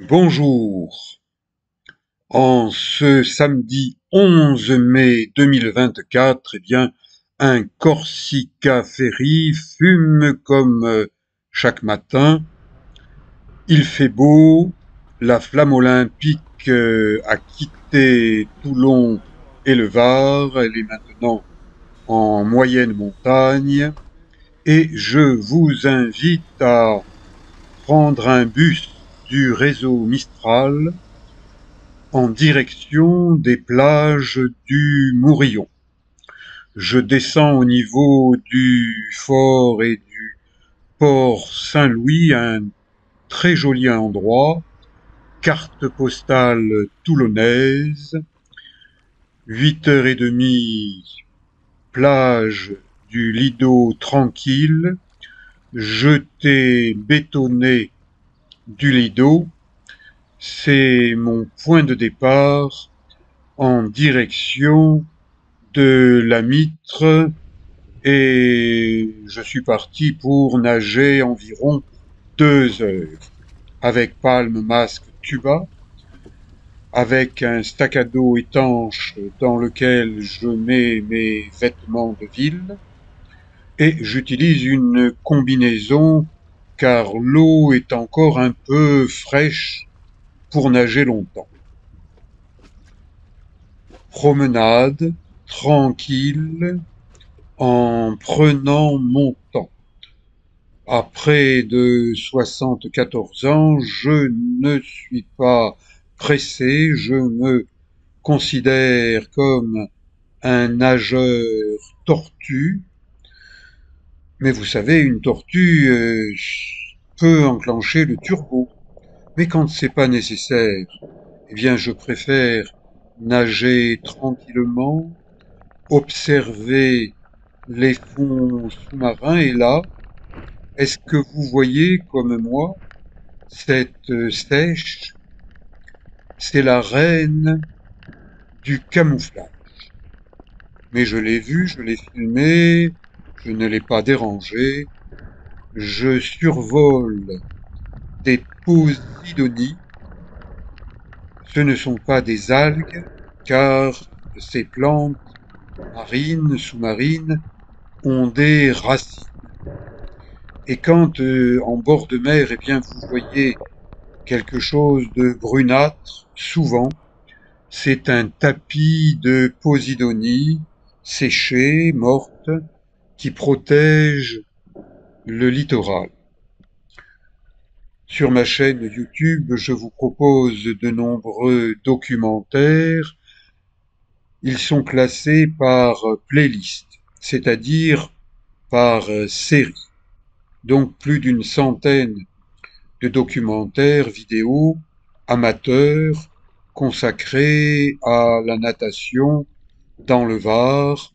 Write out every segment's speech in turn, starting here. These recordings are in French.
Bonjour. En ce samedi 11 mai 2024, un Corsica Ferry fume comme chaque matin. Il fait beau, la flamme olympique a quitté Toulon et le Var, elle est maintenant en moyenne montagne et je vous invite à prendre un bus du réseau Mistral en direction des plages du Mourillon. Je descends au niveau du fort et du port Saint-Louis, un très joli endroit, carte postale toulonnaise, 8h30, plage du Lido tranquille, jeté bétonné du Lido, c'est mon point de départ en direction de la Mitre et je suis parti pour nager environ 2 heures avec palme, masque, tuba, avec un sac à dos étanche dans lequel je mets mes vêtements de ville et j'utilise une combinaison car l'eau est encore un peu fraîche pour nager longtemps. Promenade tranquille en prenant mon temps. À près de 74 ans, je ne suis pas pressé, je me considère comme un nageur tortue, mais vous savez, une tortue peut enclencher le turbo. Mais quand c'est pas nécessaire, je préfère nager tranquillement, observer les fonds sous-marins et là, est-ce que vous voyez comme moi cette sèche? C'est la reine du camouflage. Mais je l'ai vue, je l'ai filmée, je ne l'ai pas dérangée. Je survole des posidonies. Ce ne sont pas des algues, car ces plantes marines, sous-marines, ont des racines. Et quand en bord de mer, vous voyez quelque chose de brunâtre, souvent, c'est un tapis de posidonie séchée, morte, qui protège le littoral. Sur ma chaîne YouTube, je vous propose de nombreux documentaires. Ils sont classés par playlist, c'est-à-dire par série. Donc plus d'une centaine de documentaires vidéo amateurs consacrés à la natation dans le Var,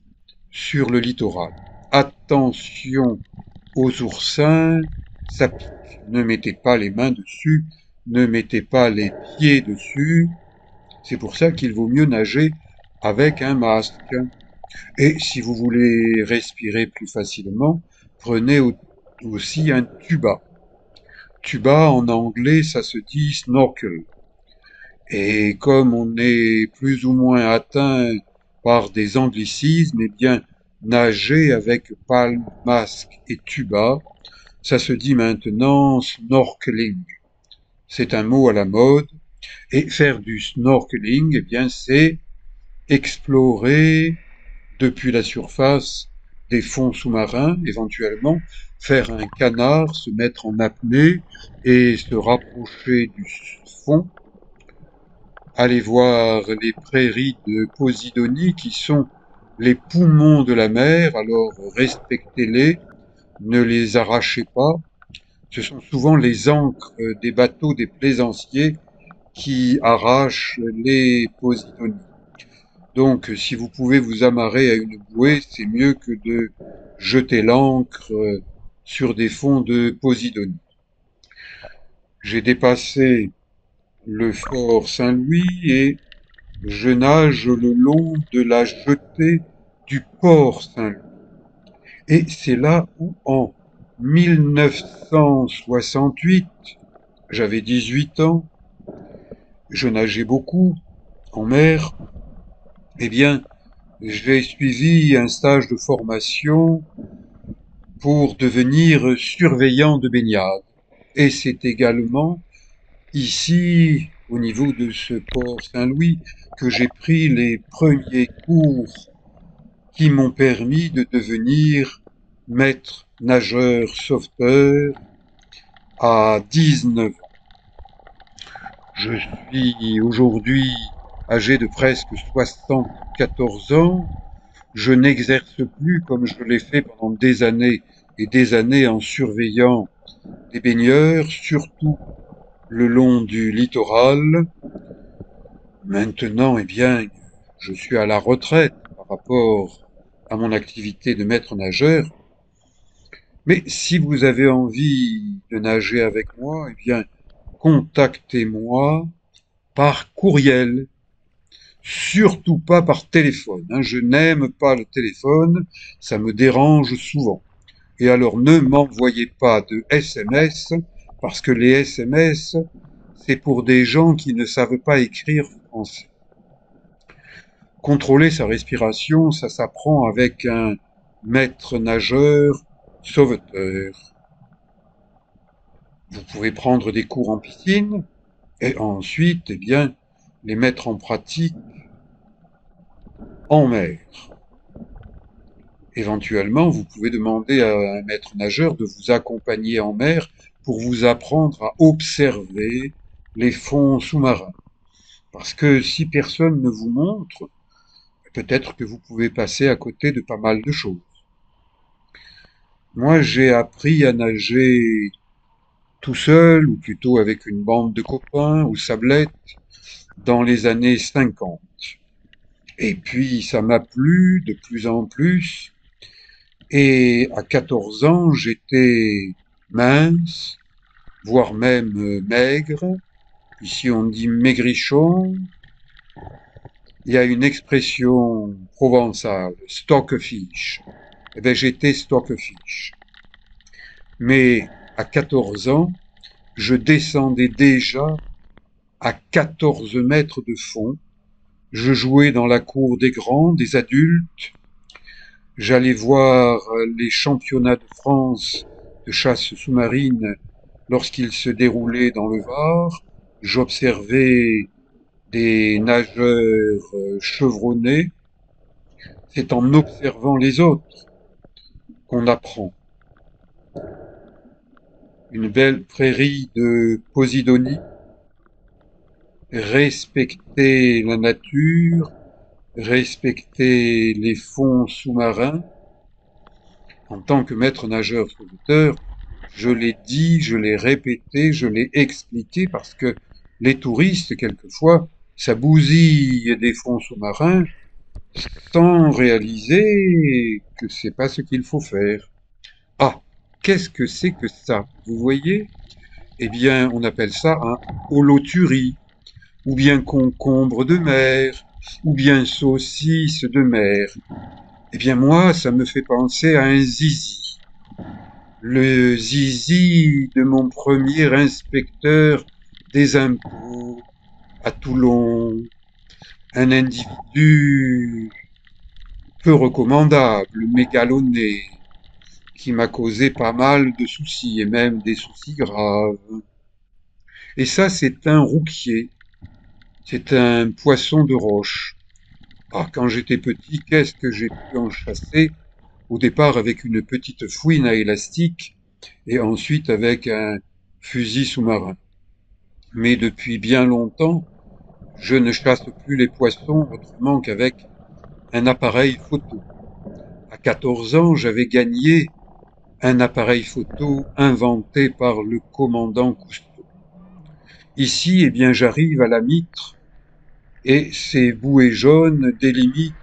sur le littoral. Attention aux oursins, ça pique. Ne mettez pas les mains dessus, ne mettez pas les pieds dessus. C'est pour ça qu'il vaut mieux nager avec un masque. Et si vous voulez respirer plus facilement, prenez aussi un tuba. Tuba, en anglais, ça se dit snorkel. Et comme on est plus ou moins atteint par des anglicismes, nager avec palme, masque et tuba, ça se dit maintenant snorkeling. C'est un mot à la mode. Et faire du snorkeling, c'est explorer depuis la surface des fonds sous-marins, éventuellement, faire un canard, se mettre en apnée et se rapprocher du fond, aller voir les prairies de Posidonie qui sont les poumons de la mer, alors respectez-les, ne les arrachez pas. Ce sont souvent les ancres des bateaux des plaisanciers qui arrachent les Posidonies. Donc, si vous pouvez vous amarrer à une bouée, c'est mieux que de jeter l'ancre sur des fonds de Posidonie. J'ai dépassé le fort Saint-Louis et je nage le long de la jetée du port Saint-Louis. Et c'est là où, en 1968, j'avais 18 ans, je nageais beaucoup en mer. Eh bien, j'ai suivi un stage de formation pour devenir surveillant de baignade. Et c'est également ici, au niveau de ce port Saint-Louis, que j'ai pris les premiers cours qui m'ont permis de devenir maître nageur sauveteur à 19 ans. Je suis aujourd'hui âgé de presque 74 ans. Je n'exerce plus comme je l'ai fait pendant des années et des années en surveillant des baigneurs, surtout le long du littoral. Maintenant, eh bien, je suis à la retraite par rapport à mon activité de maître nageur. Mais si vous avez envie de nager avec moi, eh bien, contactez-moi par courriel, surtout pas par téléphone, hein. Je n'aime pas le téléphone, ça me dérange souvent. Et alors ne m'envoyez pas de SMS, parce que les SMS, c'est pour des gens qui ne savent pas écrire français. Contrôler sa respiration, ça s'apprend avec un maître nageur sauveteur. Vous pouvez prendre des cours en piscine et ensuite, eh bien, les mettre en pratique en mer. Éventuellement, vous pouvez demander à un maître nageur de vous accompagner en mer pour vous apprendre à observer les fonds sous-marins. Parce que si personne ne vous montre, peut-être que vous pouvez passer à côté de pas mal de choses. Moi, j'ai appris à nager tout seul, ou plutôt avec une bande de copains, aux sablettes, dans les années 50. Et puis, ça m'a plu de plus en plus. Et à 14 ans, j'étais mince, voire même maigre. Ici, on dit maigrichon. Il y a une expression provençale, stockfish. Eh bien, j'étais stockfish. Mais à 14 ans, je descendais déjà à 14 mètres de fond. Je jouais dans la cour des grands, des adultes. J'allais voir les championnats de France de chasse sous-marine lorsqu'ils se déroulaient dans le Var. J'observais des nageurs chevronnés. C'est en observant les autres qu'on apprend. Une belle prairie de Posidonie, respecter la nature, respecter les fonds sous-marins. En tant que maître nageur sauveteur, je l'ai dit, je l'ai répété, je l'ai expliqué parce que les touristes, quelquefois, ça bousille des fonds sous-marins sans réaliser que c'est pas ce qu'il faut faire. Ah, qu'est-ce que c'est que ça? Vous voyez? Eh bien, on appelle ça un holoturie, ou bien concombre de mer, ou bien saucisse de mer. Eh bien, moi, ça me fait penser à un zizi. Le zizi de mon premier inspecteur des impôts à Toulon. Un individu peu recommandable, mégalonné, qui m'a causé pas mal de soucis, et même des soucis graves. Et ça, c'est un rouquier. C'est un poisson de roche. Ah, quand j'étais petit, qu'est-ce que j'ai pu en chasser? Au départ avec une petite fouine à élastique et ensuite avec un fusil sous-marin. Mais depuis bien longtemps, je ne chasse plus les poissons autrement qu'avec un appareil photo. À 14 ans, j'avais gagné un appareil photo inventé par le commandant Cousteau. Ici, eh bien, j'arrive à la Mitre et ces bouées jaunes délimitent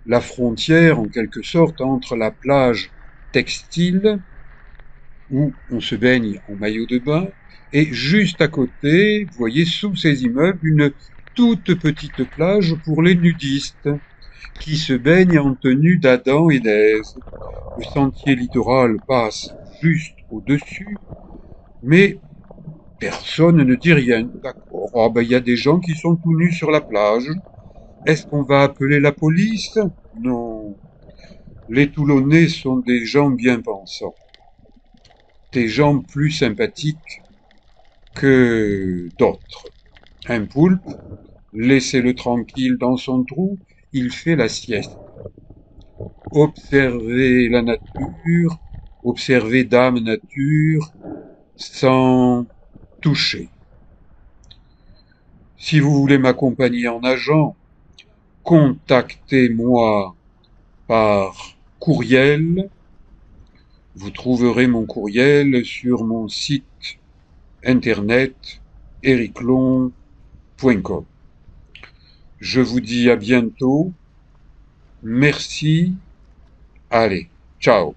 la frontière, en quelque sorte, entre la plage textile, où on se baigne en maillot de bain, et juste à côté, vous voyez, sous ces immeubles, une toute petite plage pour les nudistes, qui se baignent en tenue d'Adam et d'Ève. Le sentier littoral passe juste au-dessus, mais Personne ne dit rien. D'accord. Ah ben, il y a des gens qui sont tout nus sur la plage. Est-ce qu'on va appeler la police? Non. Les Toulonnais sont des gens bien pensants, des gens plus sympathiques que d'autres. Un poulpe, laissez-le tranquille dans son trou, il fait la sieste. Observez la nature, observez Dame Nature sans toucher. Si vous voulez m'accompagner en nageant, contactez-moi par courriel. Vous trouverez mon courriel sur mon site internet ericlon.com. Je vous dis à bientôt. Merci. Allez, ciao.